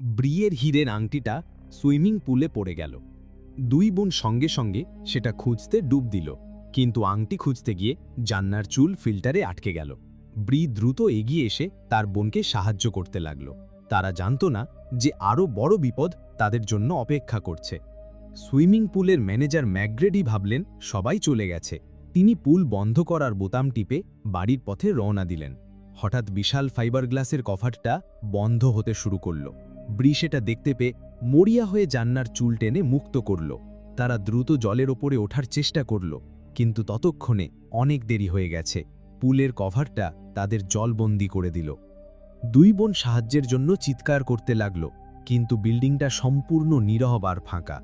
ব্রিয়ের হীরের আংটিটা সুইমিং পুলে পড়ে গেল। দুই বোন সঙ্গে সঙ্গে সেটা খুঁজতে ডুব দিল, কিন্তু আংটি খুঁজতে গিয়ে জান্নার চুল ফিল্টারে আটকে গেল। ব্রি দ্রুত এগিয়ে এসে তার বোনকে সাহায্য করতে লাগল। তারা জানত না যে আরও বড় বিপদ তাদের জন্য অপেক্ষা করছে। সুইমিং পুলের ম্যানেজার ম্যাকগ্রেডি ভাবলেন সবাই চলে গেছে। তিনি পুল বন্ধ করার বোতাম টিপে বাড়ির পথে রওনা দিলেন। হঠাৎ বিশাল ফাইবার গ্লাসের কভারটা বন্ধ হতে শুরু করল। ব্রি সেটা দেখতে পেয়ে মরিয়া হয়ে জান্নার চুল টেনে মুক্ত করল। তারা দ্রুত জলের ওপরে ওঠার চেষ্টা করল, কিন্তু ততক্ষণে অনেক দেরি হয়ে গেছে। পুলের কভারটা তাদের জলবন্দি করে দিল। দুই বোন সাহায্যের জন্য চিৎকার করতে লাগল, কিন্তু বিল্ডিংটা সম্পূর্ণ নীরব আর ফাঁকা।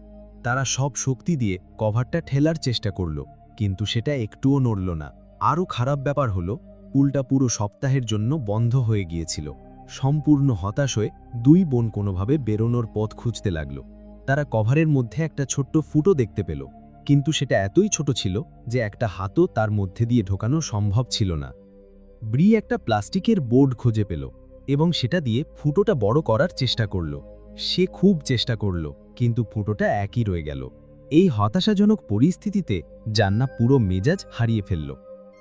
তারা সব শক্তি দিয়ে কভারটা ঠেলার চেষ্টা করল, কিন্তু সেটা একটুও নড়ল না। আরও খারাপ ব্যাপার হলো, পুলটা পুরো সপ্তাহের জন্য বন্ধ হয়ে গিয়েছিল। সম্পূর্ণ হতাশ হয়ে দুই বোন কোনোভাবে বেরোনোর পথ খুঁজতে লাগল। তারা কভারের মধ্যে একটা ছোট্ট ফুটো দেখতে পেল, কিন্তু সেটা এতই ছোট ছিল যে একটা হাতও তার মধ্যে দিয়ে ঢোকানো সম্ভব ছিল না। ব্রি একটা প্লাস্টিকের বোর্ড খুঁজে পেল এবং সেটা দিয়ে ফুটোটা বড় করার চেষ্টা করল। সে খুব চেষ্টা করল, কিন্তু ফুটোটা একই রয়ে গেল। এই হতাশাজনক পরিস্থিতিতে জান্না পুরো মেজাজ হারিয়ে ফেলল।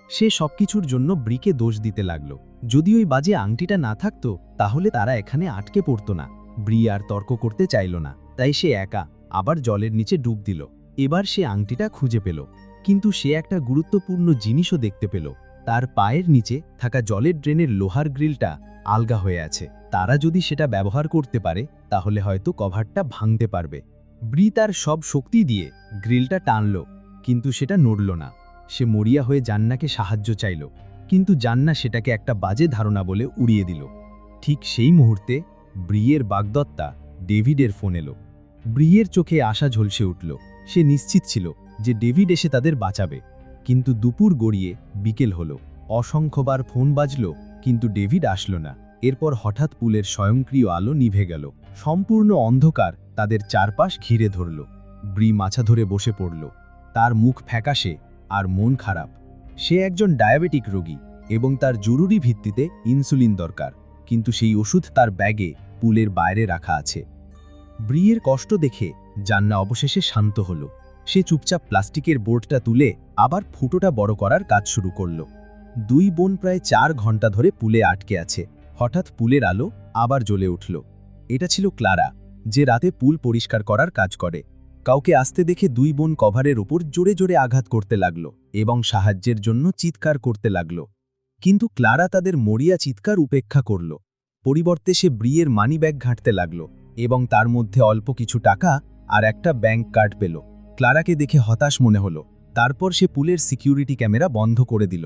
সে সবকিছুর জন্য ব্রিকে দোষ দিতে লাগল। যদি ওই বাজে আংটিটা না থাকতো তাহলে তারা এখানে আটকে পড়তো না। ব্রি আর তর্ক করতে চাইল না, তাই সে একা আবার জলের নিচে ডুব দিল। এবার সে আংটিটা খুঁজে পেল, কিন্তু সে একটা গুরুত্বপূর্ণ জিনিসও দেখতে পেল। তার পায়ের নিচে থাকা জলের ড্রেনের লোহার গ্রিলটা আলগা হয়ে আছে। তারা যদি সেটা ব্যবহার করতে পারে তাহলে হয়তো কভারটা ভাঙতে পারবে। ব্রি তার সব শক্তি দিয়ে গ্রিলটা টানল, কিন্তু সেটা নড়ল না। সে মরিয়া হয়ে জান্নাকে সাহায্য চাইল, কিন্তু জান্না সেটাকে একটা বাজে ধারণা বলে উড়িয়ে দিল। ঠিক সেই মুহূর্তে ব্রিয়ের বাগদত্তা ডেভিডের ফোন এলো। ব্রিয়ের চোখে আশা ঝলসে উঠল। সে নিশ্চিত ছিল যে ডেভিড এসে তাদের বাঁচাবে, কিন্তু দুপুর গড়িয়ে বিকেল হলো। অসংখ্যবার ফোন বাজল, কিন্তু ডেভিড আসলো না। এরপর হঠাৎ পুলের স্বয়ংক্রিয় আলো নিভে গেল। সম্পূর্ণ অন্ধকার তাদের চারপাশ ঘিরে ধরল। ব্রি মাথা ধরে বসে পড়ল। তার মুখ ফ্যাকাশে আর মন খারাপ। সে একজন ডায়াবেটিক রোগী এবং তার জরুরি ভিত্তিতে ইনসুলিন দরকার, কিন্তু সেই ওষুধ তার ব্যাগে পুলের বাইরে রাখা আছে। ব্রিয়ের কষ্ট দেখে জান্না অবশেষে শান্ত হল। সে চুপচাপ প্লাস্টিকের বোর্ডটা তুলে আবার ফুটোটা বড় করার কাজ শুরু করল। দুই বোন প্রায় 4 ঘন্টা ধরে পুলে আটকে আছে। হঠাৎ পুলের আলো আবার জ্বলে উঠল। এটা ছিল ক্লারা, যে রাতে পুল পরিষ্কার করার কাজ করে। কাউকে আসতে দেখে দুই বোন কভারের উপর জোরে জোরে আঘাত করতে লাগল এবং সাহায্যের জন্য চিৎকার করতে লাগল। কিন্তু ক্লারা তাদের মরিয়া চিৎকার উপেক্ষা করল। পরিবর্তে সে ব্রিয়ের মানিব্যাগ ঘাঁটতে লাগল এবং তার মধ্যে অল্প কিছু টাকা আর একটা ব্যাংক কার্ড পেল। ক্লারাকে দেখে হতাশ মনে হলো। তারপর সে পুলের সিকিউরিটি ক্যামেরা বন্ধ করে দিল।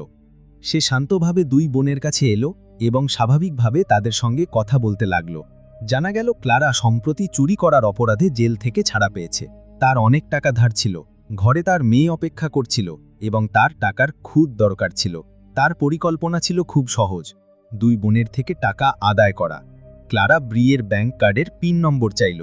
সে শান্তভাবে দুই বোনের কাছে এলো এবং স্বাভাবিকভাবে তাদের সঙ্গে কথা বলতে লাগল। জানা গেল ক্লারা সম্প্রতি চুরি করার অপরাধে জেল থেকে ছাড়া পেয়েছে। তার অনেক টাকা ধার ছিল, ঘরে তার মেয়ে অপেক্ষা করছিল এবং তার টাকার খুব দরকার ছিল। তার পরিকল্পনা ছিল খুব সহজ, দুই বোনের থেকে টাকা আদায় করা। ক্লারা ব্রিয়ের ব্যাংক কার্ডের পিন নম্বর চাইল।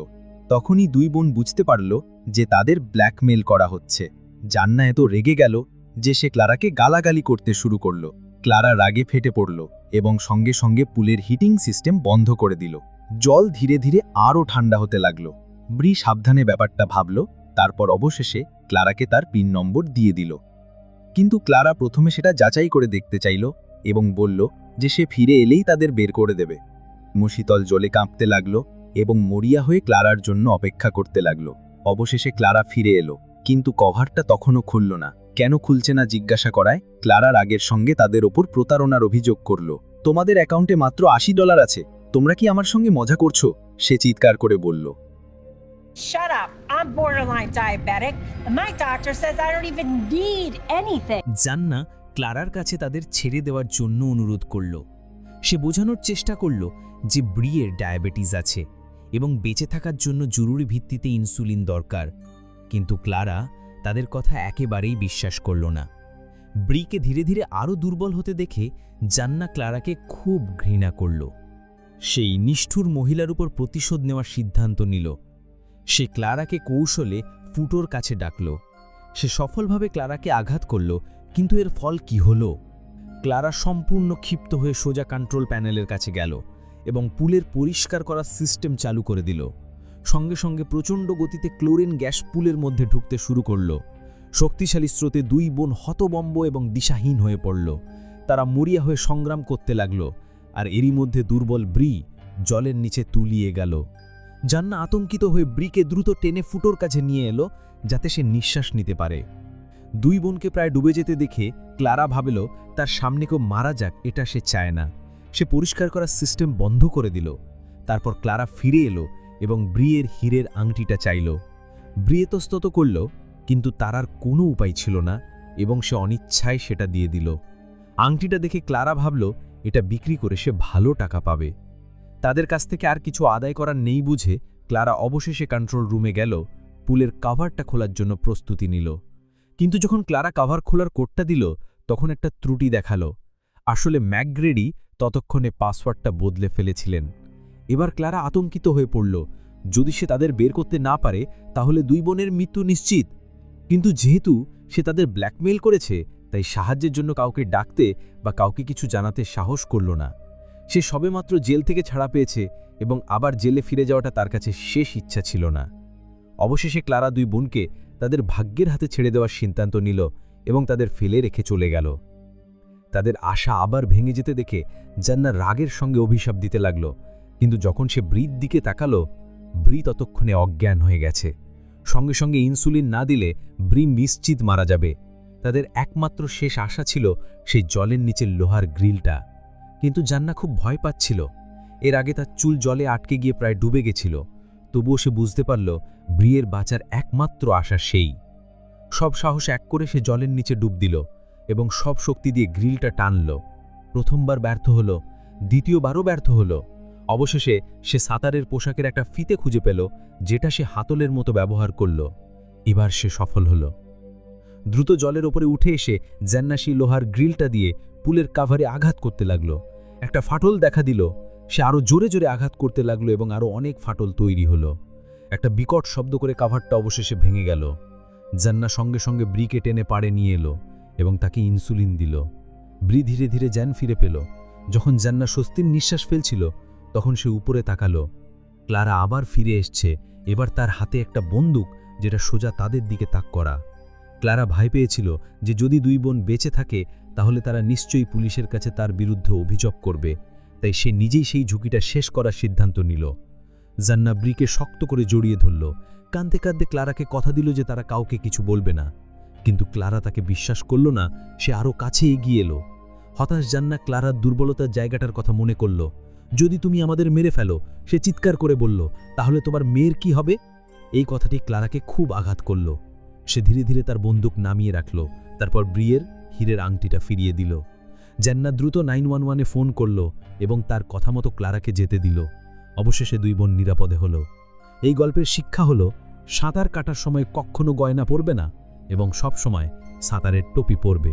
তখনই দুই বোন বুঝতে পারল যে তাদের ব্ল্যাকমেল করা হচ্ছে। জান্না এত রেগে গেল যে সে ক্লারাকে গালাগালি করতে শুরু করল। ক্লারা রাগে ফেটে পড়ল এবং সঙ্গে সঙ্গে পুলের হিটিং সিস্টেম বন্ধ করে দিল। জল ধীরে ধীরে আরও ঠান্ডা হতে লাগল। ব্রি সাবধানে ব্যাপারটা ভাবল, তারপর অবশেষে ক্লারাকে তার পিন নম্বর দিয়ে দিল। কিন্তু ক্লারা প্রথমে সেটা যাচাই করে দেখতে চাইল এবং বলল যে সে ফিরে এলেই তাদের বের করে দেবে। শীতল জলে কাঁপতে লাগল এবং মরিয়া হয়ে ক্লারার জন্য অপেক্ষা করতে লাগল। অবশেষে ক্লারা ফিরে এলো, কিন্তু কভারটা তখনও খুলল না। কেন খুলছে না জিজ্ঞাসা করায় ক্লারার আগের সঙ্গে তাদের ওপর প্রতারণার অভিযোগ করল। তোমাদের অ্যাকাউন্টে মাত্র $80 আছে, তোমরা কি আমার সঙ্গে মজা করছো? সে চিৎকার করে বলল। Shut up. I'm borderline diabetic, and my doctor says I don't even need anything. জান্না ক্লারার কাছে তাদের ছেড়ে দেওয়ার জন্য অনুরোধ করল। সে বোঝানোর চেষ্টা করল যে ব্রিয়ের ডায়াবেটিস আছে এবং বেঁচে থাকার জন্য জরুরি ভিত্তিতে ইনসুলিন দরকার, কিন্তু ক্লারা তাদের কথা একেবারেই বিশ্বাস করল না। ব্রিকে ধীরে ধীরে আরও দুর্বল হতে দেখে জান্না ক্লারাকে খুব ঘৃণা করল। সেই নিষ্ঠুর মহিলার উপর প্রতিশোধ নেওয়ার সিদ্ধান্ত নিল। সে ক্লারাকে কৌশলে ফুটোর কাছে ডাকল। সে সফলভাবে ক্লারাকে আঘাত করল, কিন্তু এর ফল কি হলো? ক্লারা সম্পূর্ণ ক্ষিপ্ত হয়ে সোজা কন্ট্রোল প্যানেলের কাছে গেল এবং পুলের পরিষ্কার করার সিস্টেম চালু করে দিল। সঙ্গে সঙ্গে প্রচণ্ড গতিতে ক্লোরিন গ্যাস পুলের মধ্যে ঢুকতে শুরু করল। শক্তিশালী স্রোতে দুই বোন হতবম্ব এবং দিশাহীন হয়ে পড়ল। তারা মরিয়া হয়ে সংগ্রাম করতে লাগল, আর এরই মধ্যে দুর্বল ব্রি জলের নিচে তুলিয়ে গেল। জান্না আতঙ্কিত হয়ে ব্রিকে দ্রুত টেনে ফুটোর কাছে নিয়ে এলো, যাতে সে নিঃশ্বাস নিতে পারে। দুই বোনকে প্রায় ডুবে যেতে দেখে ক্লারা ভাবল তার সামনে কেউ মারা যাক, এটা সে চায় না। সে পরিষ্কার করার সিস্টেম বন্ধ করে দিল। তারপর ক্লারা ফিরে এলো এবং ব্রিয়ের হীরের আংটিটা চাইল। ব্রি ইতস্তত করল, কিন্তু তার আর কোনো উপায় ছিল না এবং সে অনিচ্ছায় সেটা দিয়ে দিল। আংটিটা দেখে ক্লারা ভাবল এটা বিক্রি করে সে ভালো টাকা পাবে। তাদের কাছ থেকে আর কিছু আদায় করার নেই বুঝে ক্লারা অবশেষে কন্ট্রোল রুমে গেল, পুলের কাভারটা খোলার জন্য প্রস্তুতি নিল। কিন্তু যখন ক্লারা কাভার খোলার কোডটা দিল, তখন একটা ত্রুটি দেখালো। আসলে ম্যাকগ্রেডি ততক্ষণে পাসওয়ার্ডটা বদলে ফেলেছিলেন। এবার ক্লারা আতঙ্কিত হয়ে পড়ল। যদি সে তাদের বের করতে না পারে, তাহলে দুই বোনের মৃত্যু নিশ্চিত। কিন্তু যেহেতু সে তাদের ব্ল্যাকমেইল করেছে, তাই সাহায্যের জন্য কাউকে ডাকতে বা কাউকে কিছু জানাতে সাহস করল না। সে সবেমাত্র জেল থেকে ছাড়া পেয়েছে এবং আবার জেলে ফিরে যাওয়াটা তার কাছে শেষ ইচ্ছা ছিল না। অবশেষে ক্লারা দুই বোনকে তাদের ভাগ্যের হাতে ছেড়ে দেওয়ার সিদ্ধান্ত নিল এবং তাদের ফেলে রেখে চলে গেল। তাদের আশা আবার ভেঙে যেতে দেখে জান্না রাগের সঙ্গে অভিশাপ দিতে লাগল। কিন্তু যখন সে ব্রির দিকে তাকালো, ব্রি ততক্ষণে অজ্ঞান হয়ে গেছে। সঙ্গে সঙ্গে ইনসুলিন না দিলে ব্রি নিশ্চিত মারা যাবে। তাদের একমাত্র শেষ আশা ছিল সেই জলের নিচের লোহার গ্রিলটা। কিন্তু জান্না খুব ভয় পাচ্ছিল। এর আগে তার চুল জলে আটকে গিয়ে প্রায় ডুবে গেছিল। তবুও সে বুঝতে পারল ব্রিয়ের বাঁচার একমাত্র আশা সেই। সব সাহস এক করে সে জলের নিচে ডুব দিল এবং সব শক্তি দিয়ে গ্রিলটা টানল। প্রথমবার ব্যর্থ হল, দ্বিতীয়বারও ব্যর্থ হল। অবশেষে সে সাঁতারের পোশাকের একটা ফিতে খুঁজে পেল, যেটা সে হাতলের মতো ব্যবহার করল। এবার সে সফল হল। দ্রুত জলের ওপরে উঠে এসে জান্না সেই লোহার গ্রিলটা দিয়ে পুলের কাভারে আঘাত করতে লাগল। একটা ফাটল দেখা দিল। সে আরও জোরে জোরে আঘাত করতে লাগলো এবং আরও অনেক ফাটল তৈরি হলো। একটা বিকট শব্দ করে কাভারটা অবশেষে ভেঙে গেল। জান্না সঙ্গে সঙ্গে ব্রিকে টেনে পাড়ে নিয়ে এলো এবং তাকে ইনসুলিন দিল। ব্রি ধীরে ধীরে জ্ঞান ফিরে পেল। যখন জান্না স্বস্তির নিঃশ্বাস ফেলছিল, তখন সে উপরে তাকালো। ক্লারা আবার ফিরে এসছে, এবার তার হাতে একটা বন্দুক, যেটা সোজা তাদের দিকে তাক করা। ক্লারা ভয় পেয়েছিল যে যদি দুই বোন বেঁচে থাকে, তাহলে তারা নিশ্চয়ই পুলিশের কাছে তার বিরুদ্ধে অভিযোগ করবে। তাই সে নিজেই সেই ঝুঁকিটা শেষ করার সিদ্ধান্ত নিল। জান্না ব্রিকে শক্ত করে জড়িয়ে ধরল। কাঁদতে কাঁদতে ক্লারাকে কথা দিল যে তারা কাউকে কিছু বলবে না। কিন্তু ক্লারা তাকে বিশ্বাস করল না। সে আরও কাছে এগিয়ে এলো। হতাশ জান্না ক্লারার দুর্বলতার জায়গাটার কথা মনে করল। যদি তুমি আমাদের মেরে ফেলো, সে চিৎকার করে বলল, তাহলে তোমার মেয়ের কি হবে? এই কথাটি ক্লারাকে খুব আঘাত করল। সে ধীরে ধীরে তার বন্দুক নামিয়ে রাখল। তারপর ব্রিয়ের হীরের আংটিটা ফিরিয়ে দিল। জান্না দ্রুত 911-এ ফোন করল এবং তার কথা মতো ক্লারাকে যেতে দিল। অবশেষে দুই বোন নিরাপদে হল। এই গল্পের শিক্ষা হল, সাঁতার কাটার সময় কখনো গয়না পরবে না এবং সব সময় সাঁতারের টুপি পরবে।